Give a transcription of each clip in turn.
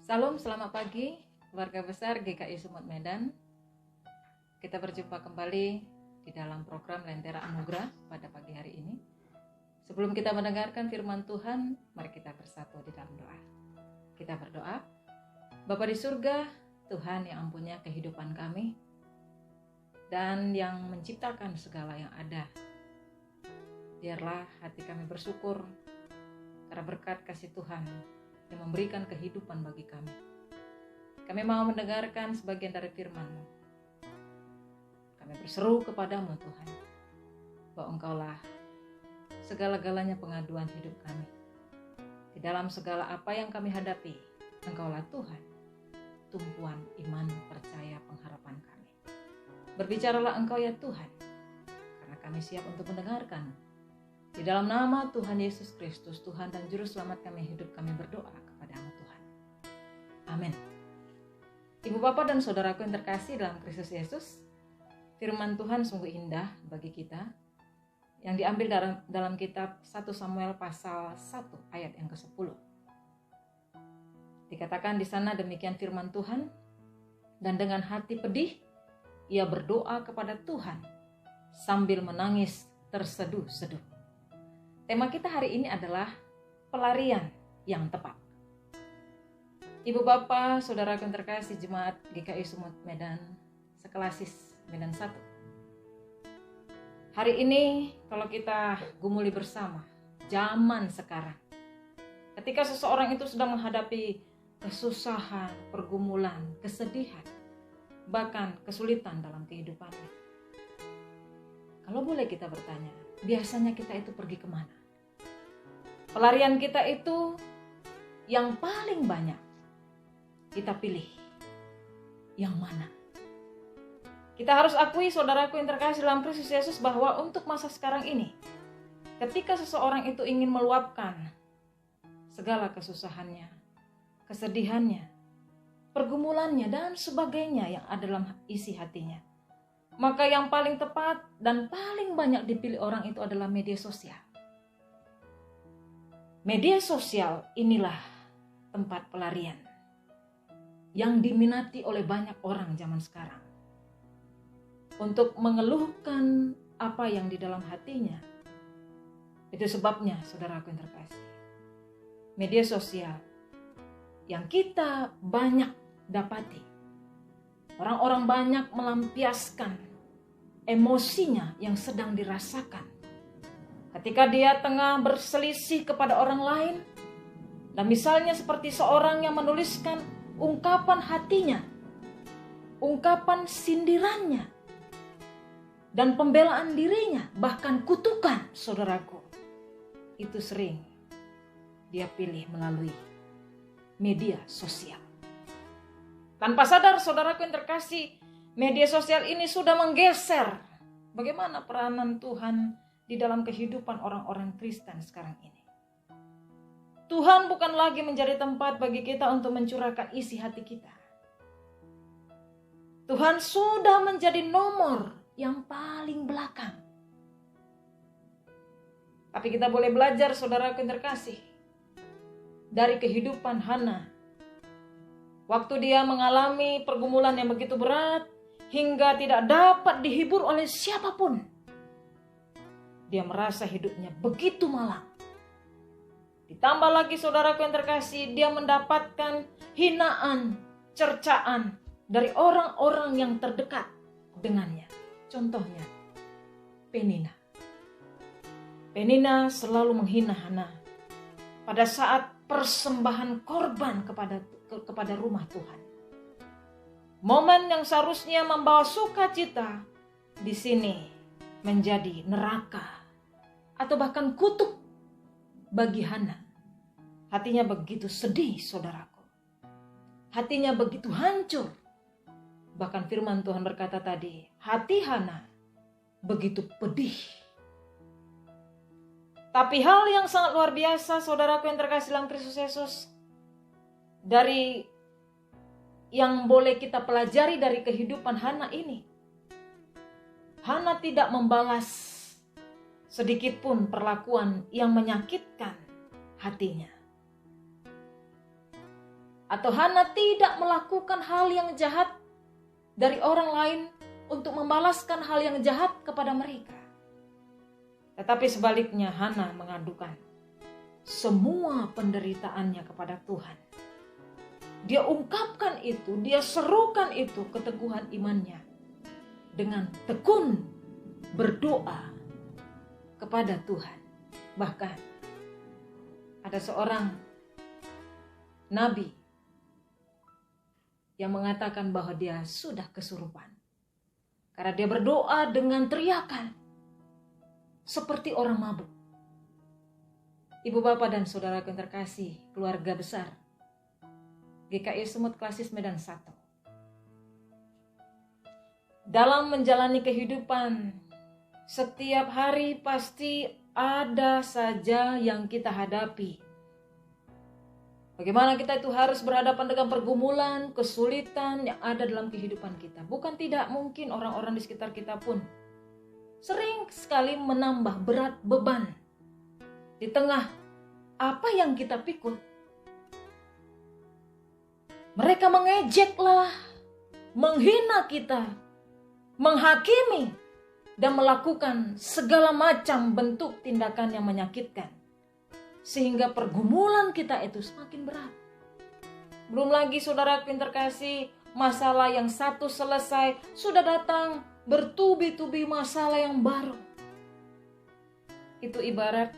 Salam, selamat pagi keluarga besar GKI Sumut Medan. Kita berjumpa kembali di dalam program Lentera Anugerah pada pagi hari ini. Sebelum kita mendengarkan firman Tuhan, mari kita bersatu di dalam doa. Kita berdoa. Bapa di surga, Tuhan yang ampunya kehidupan kami dan yang menciptakan segala yang ada. Biarlah hati kami bersyukur karena berkat kasih Tuhan yang memberikan kehidupan bagi kami. Kami mau mendengarkan sebagian dari firman-Mu. Kami berseru kepadamu Tuhan, bahwa Engkaulah segala-galanya pengaduan hidup kami. Di dalam segala apa yang kami hadapi, Engkaulah Tuhan, tumpuan iman, percaya, pengharapan kami. Berbicaralah Engkau ya Tuhan, karena kami siap untuk mendengarkan. Di dalam nama Tuhan Yesus Kristus, Tuhan dan Juru Selamat kami hidup, kami berdoa kepadamu Tuhan. Amin. Ibu Bapak dan Saudaraku yang terkasih dalam Kristus Yesus, firman Tuhan sungguh indah bagi kita, yang diambil dalam kitab 1 Samuel pasal 1 ayat yang ke-10. Dikatakan di sana demikian firman Tuhan, dan dengan hati pedih, ia berdoa kepada Tuhan sambil menangis terseduh-seduh. Tema kita hari ini adalah pelarian yang tepat. Ibu Bapak, Saudara yang terkasih Jemaat GKI Sumut Medan, Sekelasis Medan 1. Hari ini kalau kita gumuli bersama, zaman sekarang, ketika seseorang itu sedang menghadapi kesusahan, pergumulan, kesedihan, bahkan kesulitan dalam kehidupannya. Kalau boleh kita bertanya, biasanya kita itu pergi kemana? Pelarian kita itu yang paling banyak kita pilih yang mana? Kita harus akui saudaraku yang terkasih dalam Kristus Yesus bahwa untuk masa sekarang ini, ketika seseorang itu ingin meluapkan segala kesusahannya, kesedihannya, pergumulannya dan sebagainya yang ada dalam isi hatinya, maka yang paling tepat dan paling banyak dipilih orang itu adalah media sosial. Media sosial inilah tempat pelarian yang diminati oleh banyak orang zaman sekarang untuk mengeluhkan apa yang di dalam hatinya. Itu sebabnya saudaraku yang terkasih, media sosial yang kita banyak dapati, orang-orang banyak melampiaskan emosinya yang sedang dirasakan ketika dia tengah berselisih kepada orang lain. Dan misalnya seperti seorang yang menuliskan ungkapan hatinya, ungkapan sindirannya, dan pembelaan dirinya, bahkan kutukan saudaraku. Itu sering dia pilih melalui media sosial. Tanpa sadar saudaraku yang terkasih, media sosial ini sudah menggeser bagaimana peranan Tuhan di dalam kehidupan orang-orang Kristen sekarang ini. Tuhan bukan lagi menjadi tempat bagi kita untuk mencurahkan isi hati kita. Tuhan sudah menjadi nomor yang paling belakang. Tapi kita boleh belajar saudaraku yang terkasih dari kehidupan Hana. Waktu dia mengalami pergumulan yang begitu berat hingga tidak dapat dihibur oleh siapapun, dia merasa hidupnya begitu malang. Ditambah lagi saudaraku yang terkasih, dia mendapatkan hinaan, cercaan dari orang-orang yang terdekat dengannya. Contohnya, Penina. Penina selalu menghina Hana pada saat persembahan korban kepada rumah Tuhan. Momen yang seharusnya membawa sukacita di sini menjadi neraka atau bahkan kutuk bagi Hana. Hatinya begitu sedih saudaraku. Hatinya begitu hancur. Bahkan firman Tuhan berkata tadi, hati Hana begitu pedih. Tapi hal yang sangat luar biasa saudaraku yang terkasih dalam Kristus Yesus, dari yang boleh kita pelajari dari kehidupan Hana ini, Hana tidak membalas sedikit pun perlakuan yang menyakitkan hatinya. atau Hana tidak melakukan hal yang jahat dari orang lain untuk membalaskan hal yang jahat kepada mereka. Tetapi sebaliknya Hana mengadukan semua penderitaannya kepada Tuhan. Dia ungkapkan itu, dia serukan itu keteguhan imannya dengan tekun berdoa kepada Tuhan. Bahkan ada seorang nabi yang mengatakan bahwa dia sudah kesurupan karena dia berdoa dengan teriakan seperti orang mabuk. Ibu bapak dan saudara yang terkasih, keluarga besar GKI Sumut Klasis Medan 1. Dalam menjalani kehidupan, setiap hari pasti ada saja yang kita hadapi. Bagaimana kita itu harus berhadapan dengan pergumulan, kesulitan yang ada dalam kehidupan kita. Bukan tidak mungkin orang-orang di sekitar kita pun sering sekali menambah berat beban di tengah apa yang kita pikul. Mereka mengejeklah, menghina kita, menghakimi, dan melakukan segala macam bentuk tindakan yang menyakitkan. Sehingga pergumulan kita itu semakin berat. Belum lagi saudara yang terkasih, masalah yang satu selesai, sudah datang bertubi-tubi masalah yang baru. Itu ibarat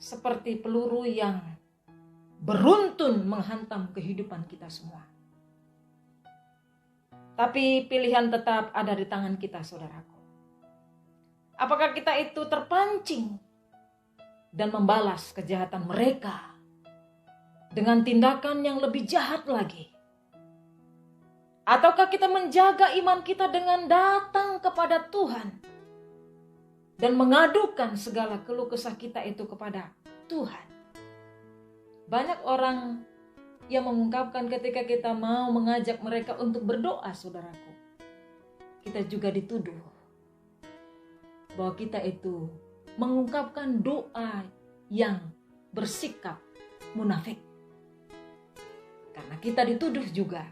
seperti peluru yang beruntun menghantam kehidupan kita semua. Tapi pilihan tetap ada di tangan kita, saudaraku. Apakah kita itu terpancing dan membalas kejahatan mereka dengan tindakan yang lebih jahat lagi? Ataukah kita menjaga iman kita dengan datang kepada Tuhan dan mengadukan segala keluh kesah kita itu kepada Tuhan? Banyak orang yang mengungkapkan ketika kita mau mengajak mereka untuk berdoa, saudaraku, kita juga dituduh bahwa kita itu mengungkapkan doa yang bersikap munafik. Karena kita dituduh juga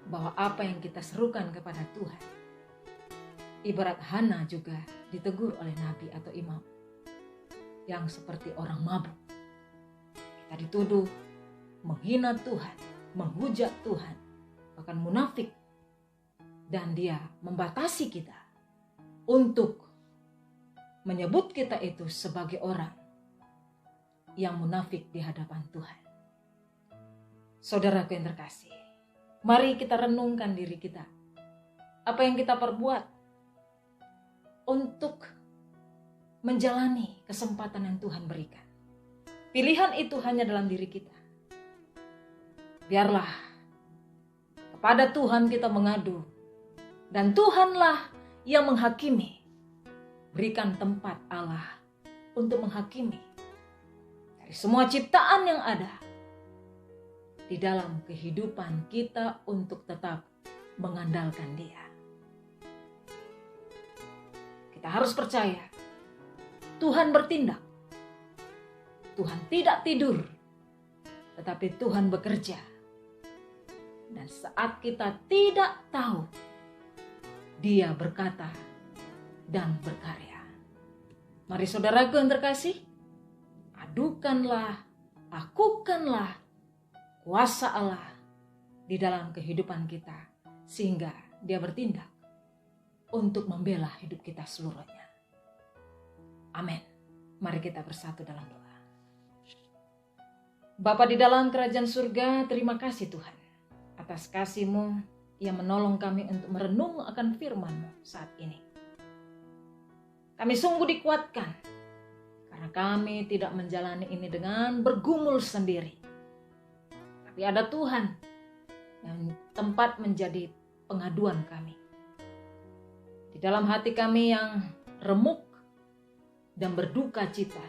bahwa apa yang kita serukan kepada Tuhan, ibarat Hana juga ditegur oleh nabi atau imam yang seperti orang mabuk. Kita dituduh menghina Tuhan, menghujat Tuhan, bahkan munafik. Dan dia membatasi kita untuk menyebut kita itu sebagai orang yang munafik di hadapan Tuhan. Saudaraku yang terkasih, mari kita renungkan diri kita. Apa yang kita perbuat untuk menjalani kesempatan yang Tuhan berikan. Pilihan itu hanya dalam diri kita. Biarlah kepada Tuhan kita mengadu, dan Tuhanlah yang menghakimi. Berikan tempat Allah untuk menghakimi dari semua ciptaan yang ada di dalam kehidupan kita untuk tetap mengandalkan Dia. Kita harus percaya Tuhan bertindak. Tuhan tidak tidur, tetapi Tuhan bekerja. Dan saat kita tidak tahu, Dia berkata dan berkarya. Mari saudaraku yang terkasih, adukanlah, lakukanlah kuasa Allah di dalam kehidupan kita, sehingga Dia bertindak untuk membela hidup kita seluruhnya. Amin. Mari kita bersatu dalam doa. Bapa di dalam kerajaan surga, terima kasih Tuhan atas kasih-Mu yang menolong kami untuk merenung akan firman-Mu saat ini. Kami sungguh dikuatkan karena kami tidak menjalani ini dengan bergumul sendiri. Tapi ada Tuhan yang tempat menjadi pengaduan kami. Di dalam hati kami yang remuk dan berduka cita,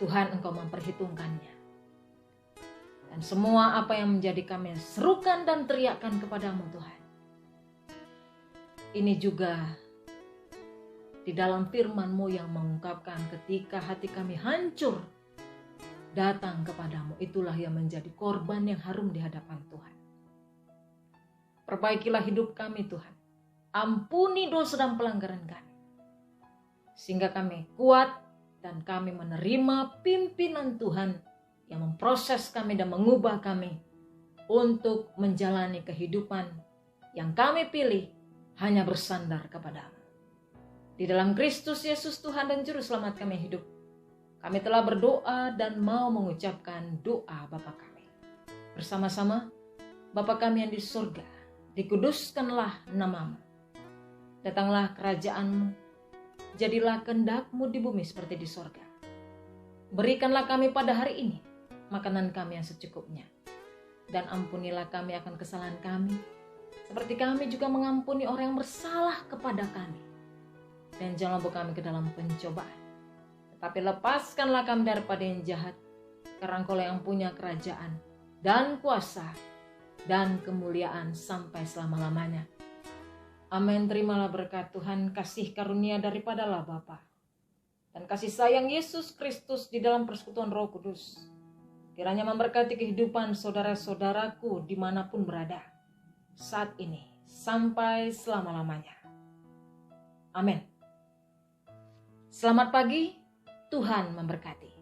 Tuhan Engkau memperhitungkannya. Dan semua apa yang menjadi kami serukan dan teriakkan kepadamu Tuhan, ini juga di dalam firman-Mu yang mengungkapkan ketika hati kami hancur datang kepadamu, itulah yang menjadi korban yang harum di hadapan Tuhan. Perbaikilah hidup kami Tuhan. Ampuni dosa dan pelanggaran kami. Sehingga kami kuat dan kami menerima pimpinan Tuhan yang memproses kami dan mengubah kami untuk menjalani kehidupan yang kami pilih hanya bersandar kepadamu. Di dalam Kristus Yesus Tuhan dan Juru Selamat kami hidup, kami telah berdoa dan mau mengucapkan doa Bapa kami. Bersama-sama, Bapa kami yang di surga, dikuduskanlah namamu. Datanglah kerajaanmu, jadilah kehendak-Mu di bumi seperti di surga. Berikanlah kami pada hari ini makanan kami yang secukupnya. Dan ampunilah kami akan kesalahan kami, seperti kami juga mengampuni orang yang bersalah kepada kami. Dan jangan bawa kami ke dalam pencobaan, tetapi lepaskanlah kami daripada yang jahat, karena Engkau yang punya kerajaan dan kuasa dan kemuliaan sampai selama-lamanya. Amin. Terimalah berkat Tuhan, kasih karunia daripada Allah Bapa dan kasih sayang Yesus Kristus di dalam persekutuan Roh Kudus, kiranya memberkati kehidupan saudara-saudaraku dimanapun berada, saat ini sampai selama-lamanya. Amin. Selamat pagi, Tuhan memberkati.